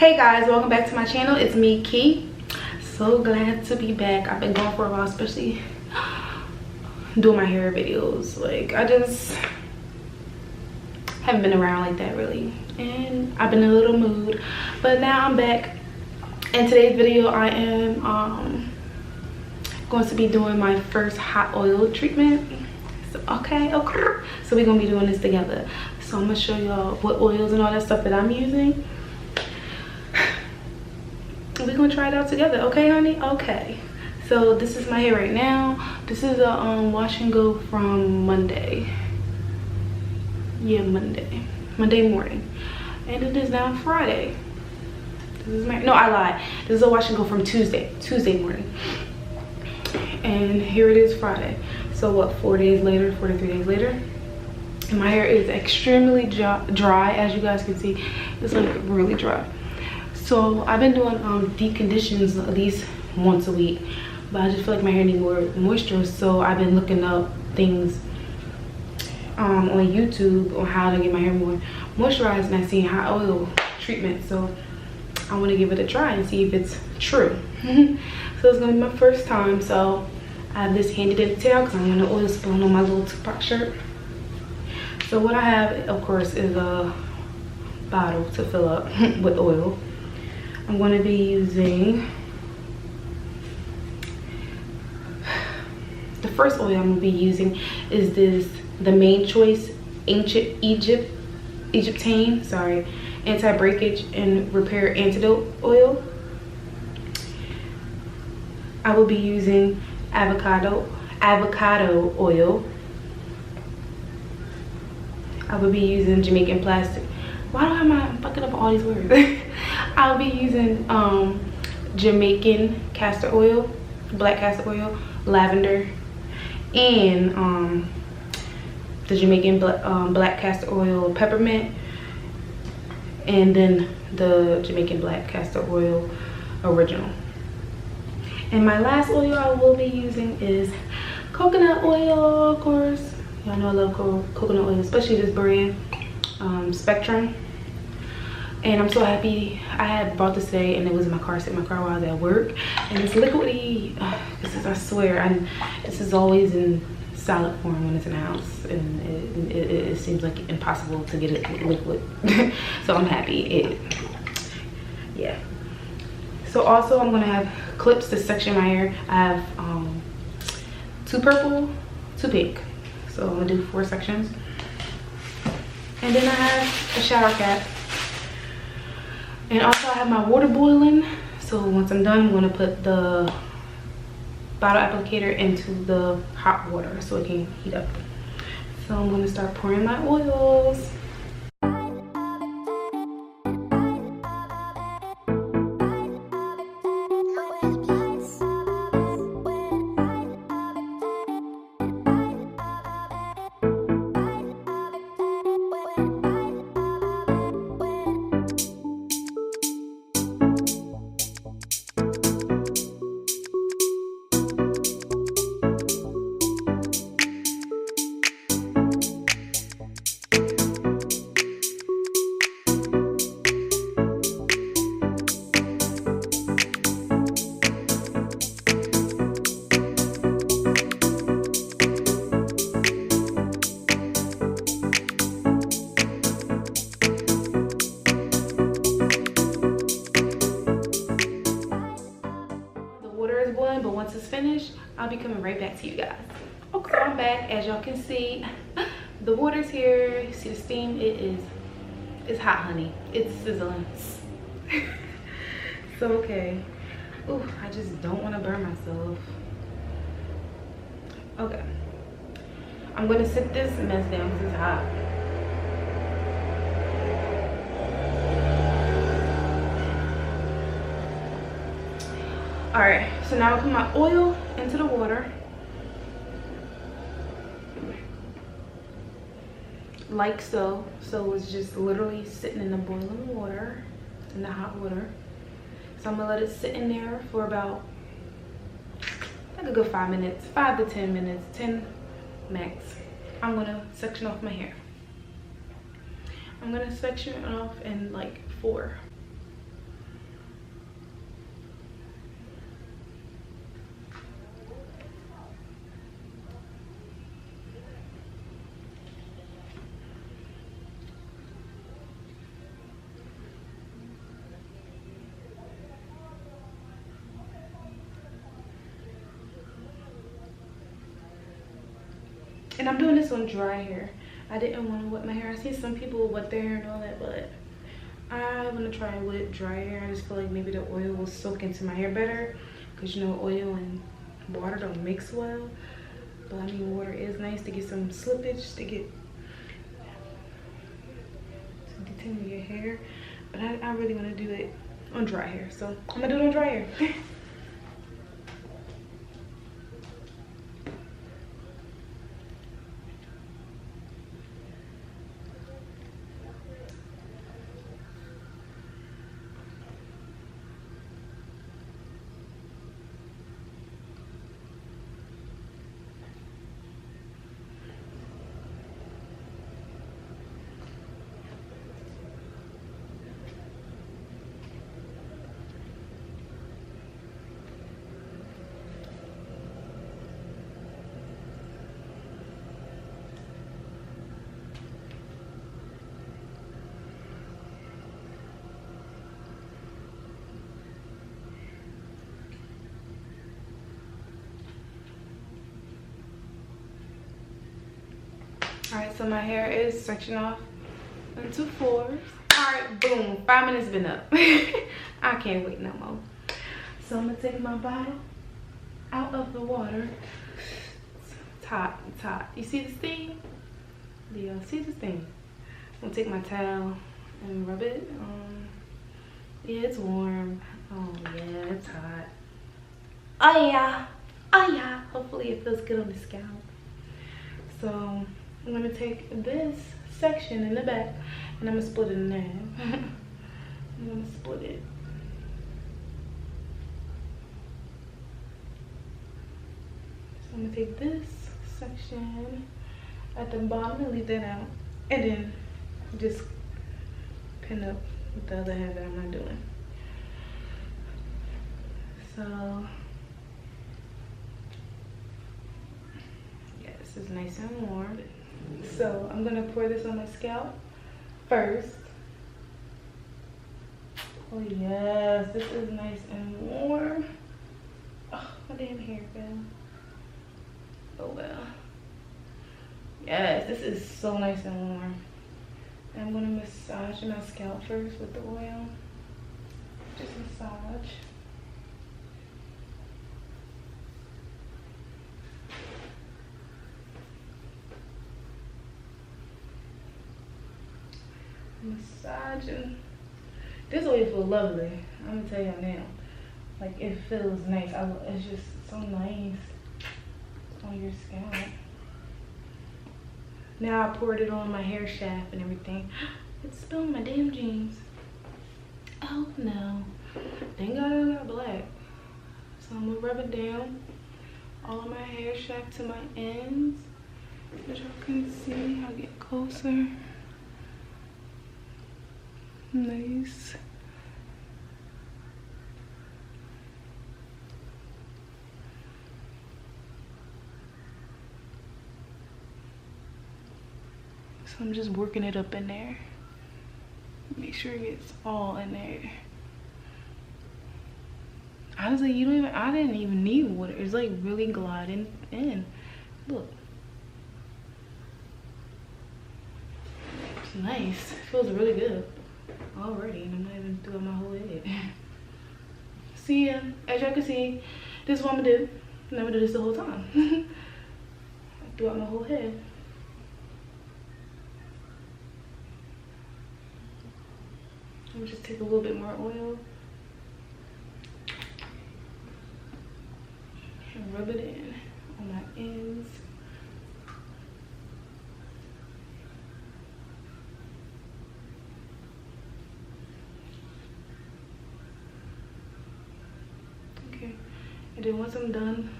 Hey guys, welcome back to my channel. It's me, Key. So glad to be back. I've been gone for a while, especially doing my hair videos. Like, I just haven't been around like that really, and I've been in a little mood, but now I'm back. In today's video I am going to be doing my first hot oil treatment. So, okay, so we're gonna be doing this together. So I'm gonna show y'all what oils and all that stuff that I'm using. We're gonna try it out together, okay honey? Okay, so this is my hair right now. This is a wash and go from Monday. Yeah, Monday morning, and it is now Friday. This is my, no, I lied, this is a wash and go from Tuesday morning, and here it is Friday. So what, 4 days later, 4 to 3 days later, and my hair is extremely dry, as you guys can see. It's like really dry. So I've been doing deep conditions at least once a week, but I just feel like my hair needs more moisture. So I've been looking up things on YouTube on how to get my hair more moisturized, and I've seen hot oil treatment. So I want to give it a try and see if it's true. So it's gonna be my first time. So I have this handy dandy towel because I'm gonna oil spilling on my little Tupac shirt. So what I have, of course, is a bottle to fill up with oil. I'm going to be using, the first oil I'm going to be using is this, the Main Choice Egyptian Anti-Breakage and Repair Antidote oil. I will be using avocado oil. I will be using Jamaican plastic. Why am I fucking up all these words? I'll be using Jamaican castor oil, black castor oil, lavender, and the Jamaican black castor oil, peppermint, and then the Jamaican black castor oil, original. And my last oil I will be using is coconut oil, of course. Y'all know I love coconut oil, especially this brand, Spectrum. And I'm so happy I had bought this today, and it was in my car, sitting in my car while I was at work. And it's liquidy. This is, I swear, this is always in solid form when it's in the house, and it seems like impossible to get it liquid. So I'm happy. Yeah. So also I'm gonna have clips to section my hair. I have 2 purple, 2 pink. So I'm gonna do 4 sections. And then I have a shower cap. And also I have my water boiling. So once I'm done, I'm gonna put the bottle applicator into the hot water so it can heat up. So I'm gonna start pouring my oils. But once it's finished, I'll be coming right back to you guys. Okay, so I'm back. As y'all can see, the water's here. You see the steam? It's hot, honey. It's sizzling. So okay. Ooh, I just don't want to burn myself. Okay, I'm gonna sit this mess down because it's hot. All right, so now I put my oil into the water, like so. So it's just literally sitting in the boiling water, in the hot water. So I'm gonna let it sit in there for about like a good 5 minutes, 5 to 10 minutes, 10 max. I'm gonna section off my hair. I'm gonna section it off in like 4. And I'm doing this on dry hair. I didn't want to wet my hair. I see some people wet their hair and all that, but I want to try it with dry hair. I just feel like maybe the oil will soak into my hair better, because you know oil and water don't mix well. But I mean, water is nice to get some slippage, to detangle your hair. But I really want to do it on dry hair, so I'm gonna do it on dry hair. Alright, so my hair is sectioned off into 4s. Alright, boom, 5 minutes been up. I can't wait no more. So I'm gonna take my bottle out of the water. It's hot, it's hot. You see the steam? Do y'all see the steam? I'm gonna take my towel and rub it. Yeah, it's warm. Oh yeah, it's hot. Oh yeah, oh yeah. Hopefully it feels good on the scalp. So I'm gonna take this section in the back and I'm gonna split it in half. I'm gonna split it. So I'm gonna take this section at the bottom and leave that out, and then just pin up with the other half that I'm not doing. So yeah, this is nice and warm. So I'm gonna pour this on my scalp first. Oh yes, this is nice and warm. Oh, my damn hair fell. Oh well. Yes, this is so nice and warm. And I'm gonna massage my scalp first with the oil. Just massage. Massaging. This oil feels lovely. I'm gonna tell y'all now. Like, it feels nice. It's just so nice on your scalp. Now I poured it on my hair shaft and everything. It's spilling my damn jeans. Oh no. Thank God I got black. So I'm gonna rub it down all of my hair shaft to my ends. As y'all can see, I'll get closer. Nice. So I'm just working it up in there. Make sure it gets all in there. Honestly, I didn't even need water. It's like really gliding in. Look. It's nice. It feels really good already, and I'm not even through my whole head. See, as y'all can see, this is what I'm gonna do. I'm gonna do this the whole time. Throughout my whole head. I'm just take a little bit more oil and rub it in on my ends. Okay, and then once I'm done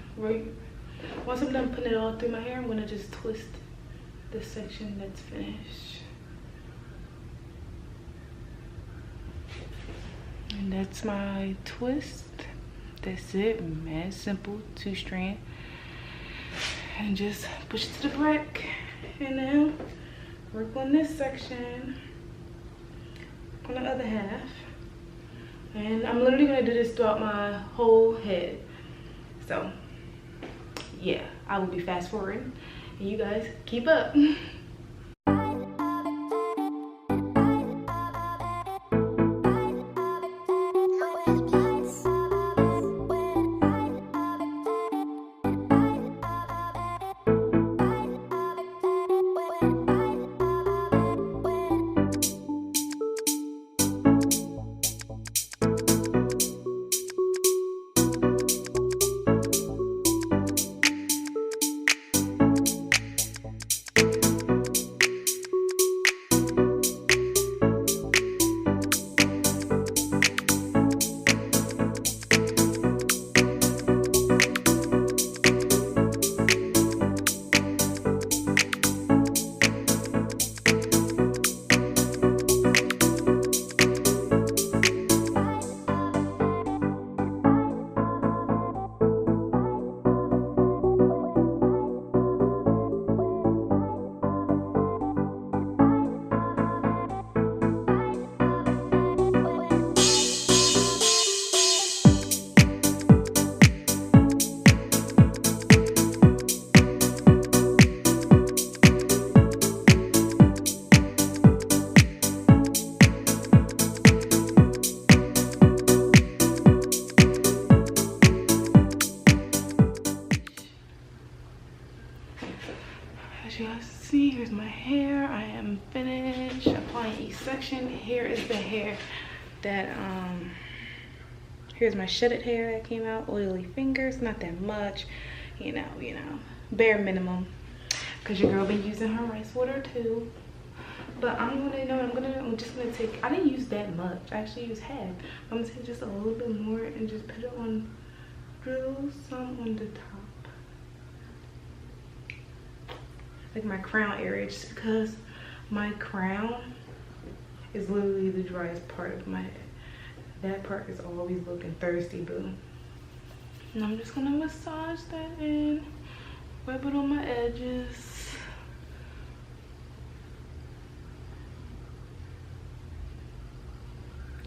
putting it all through my hair, I'm gonna just twist this section that's finished. And that's my twist. That's it, man. Simple, 2-strand. And just push it to the back. And now work on this section on the other half. And I'm literally gonna do this throughout my whole head. So yeah, I will be fast forwarding And you guys keep up. As you guys see, here's my hair. I am finished applying each section. Here is the hair that here's my shedded hair that came out. Oily fingers, not that much, you know, bare minimum, because your girl been using her rice water too. But I'm just gonna take, I didn't use that much, I actually used half. I'm gonna take just a little bit more and just put it on, drizzle some on the top, like my crown area, just because my crown is literally the driest part of my head. That part is always looking thirsty, boo. And I'm just gonna massage that in, rub it on my edges.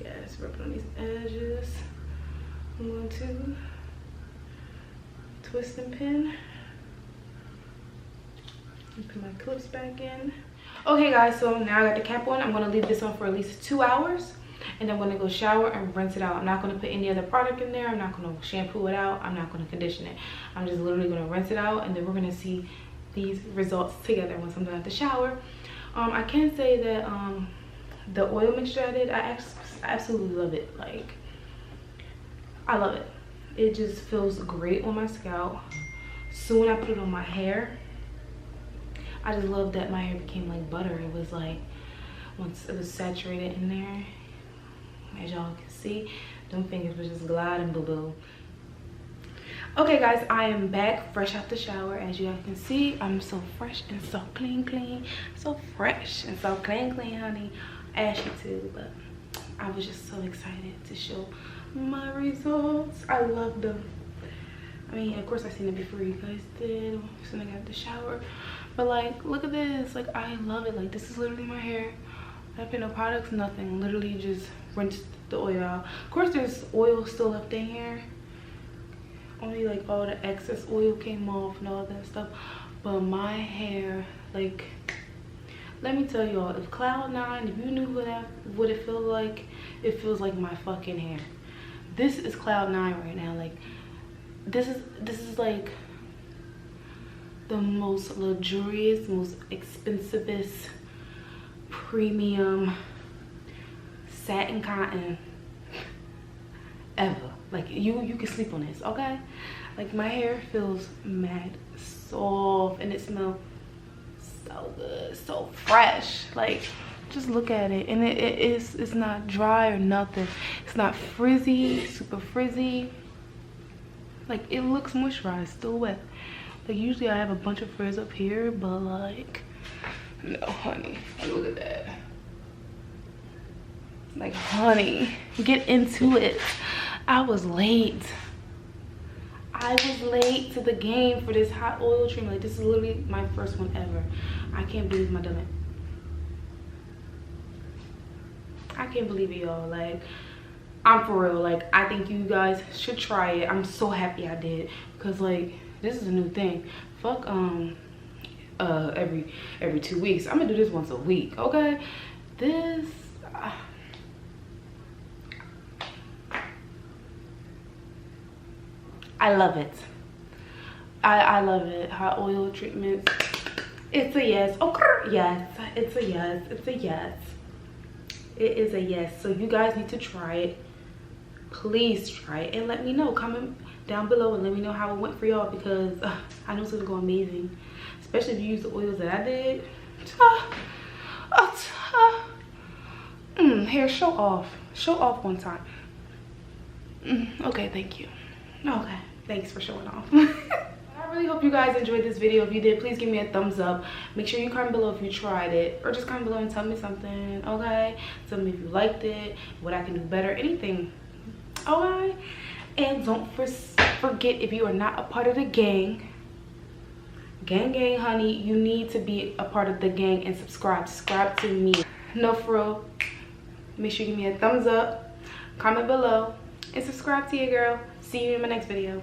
Yes, rub it on these edges. I'm going to twist and pin. Put my clips back in. Okay guys, so now I got the cap on. I'm gonna leave this on for at least 2 hours, and I'm gonna go shower and rinse it out. I'm not gonna put any other product in there. I'm not gonna shampoo it out. I'm not gonna condition it. I'm just literally gonna rinse it out, and then we're gonna see these results together once I'm done at the shower. I can say that the oil mixture I did, I absolutely love it. Like, I love it. It just feels great on my scalp. Soon I put it on my hair. I just love that my hair became like butter. It was like, once it was saturated in there, as y'all can see, them fingers was just gliding, boo-boo. Okay guys, I am back fresh out the shower. As you guys can see, I'm so fresh and so clean, so fresh and so clean, honey. Ashy too, but I was just so excited to show my results. I love them. I mean, of course I seen it before you guys did, as soon as I got out the shower. But like, look at this. Like, I love it. Like, this is literally my hair. I put no products, nothing. Literally just rinsed the oil out. Of course, there's oil still left in here. Only like all the excess oil came off and all that stuff. But my hair, like, let me tell y'all, if Cloud9, if you knew what it feels like, it feels like my fucking hair. This is Cloud9 right now. Like, this is like the most luxurious, most expensivest, premium satin cotton ever. Like, you can sleep on this, okay? Like, my hair feels mad soft, and it smells so good, so fresh. Like, just look at it. And it's not dry or nothing. It's not frizzy, super frizzy. Like, it looks moisturized, still wet. Like, usually I have a bunch of frizz up here, but like, no, honey, look at that. Like, honey, get into it. I was late to the game for this hot oil treatment. Like, this is literally my first one ever. I can't believe I done it. I can't believe it, y'all. Like, I'm for real. Like, I think you guys should try it. I'm so happy I did, because like, this is a new thing. Fuck every 2 weeks. I'm gonna do this once a week, okay? This I love it. I love it. Hot oil treatments. It's a yes. Okay, yes. It's a yes. It's a yes. It is a yes. So you guys need to try it. Please try it and let me know. Comment down below and let me know how it went for y'all, because I know it's gonna go amazing, especially if you use the oils that I did. Here, show off one time. Okay, thank you. Okay, thanks for showing off. I really hope you guys enjoyed this video. If you did, please give me a thumbs up. Make sure you comment below if you tried it, or just comment below and tell me something, okay? Tell me if you liked it, what I can do better, anything, okay? And don't forget, if you are not a part of the gang, honey, you need to be a part of the gang and subscribe to me. No, for real. Make sure you give me a thumbs up, comment below, and subscribe to your girl. See you in my next video.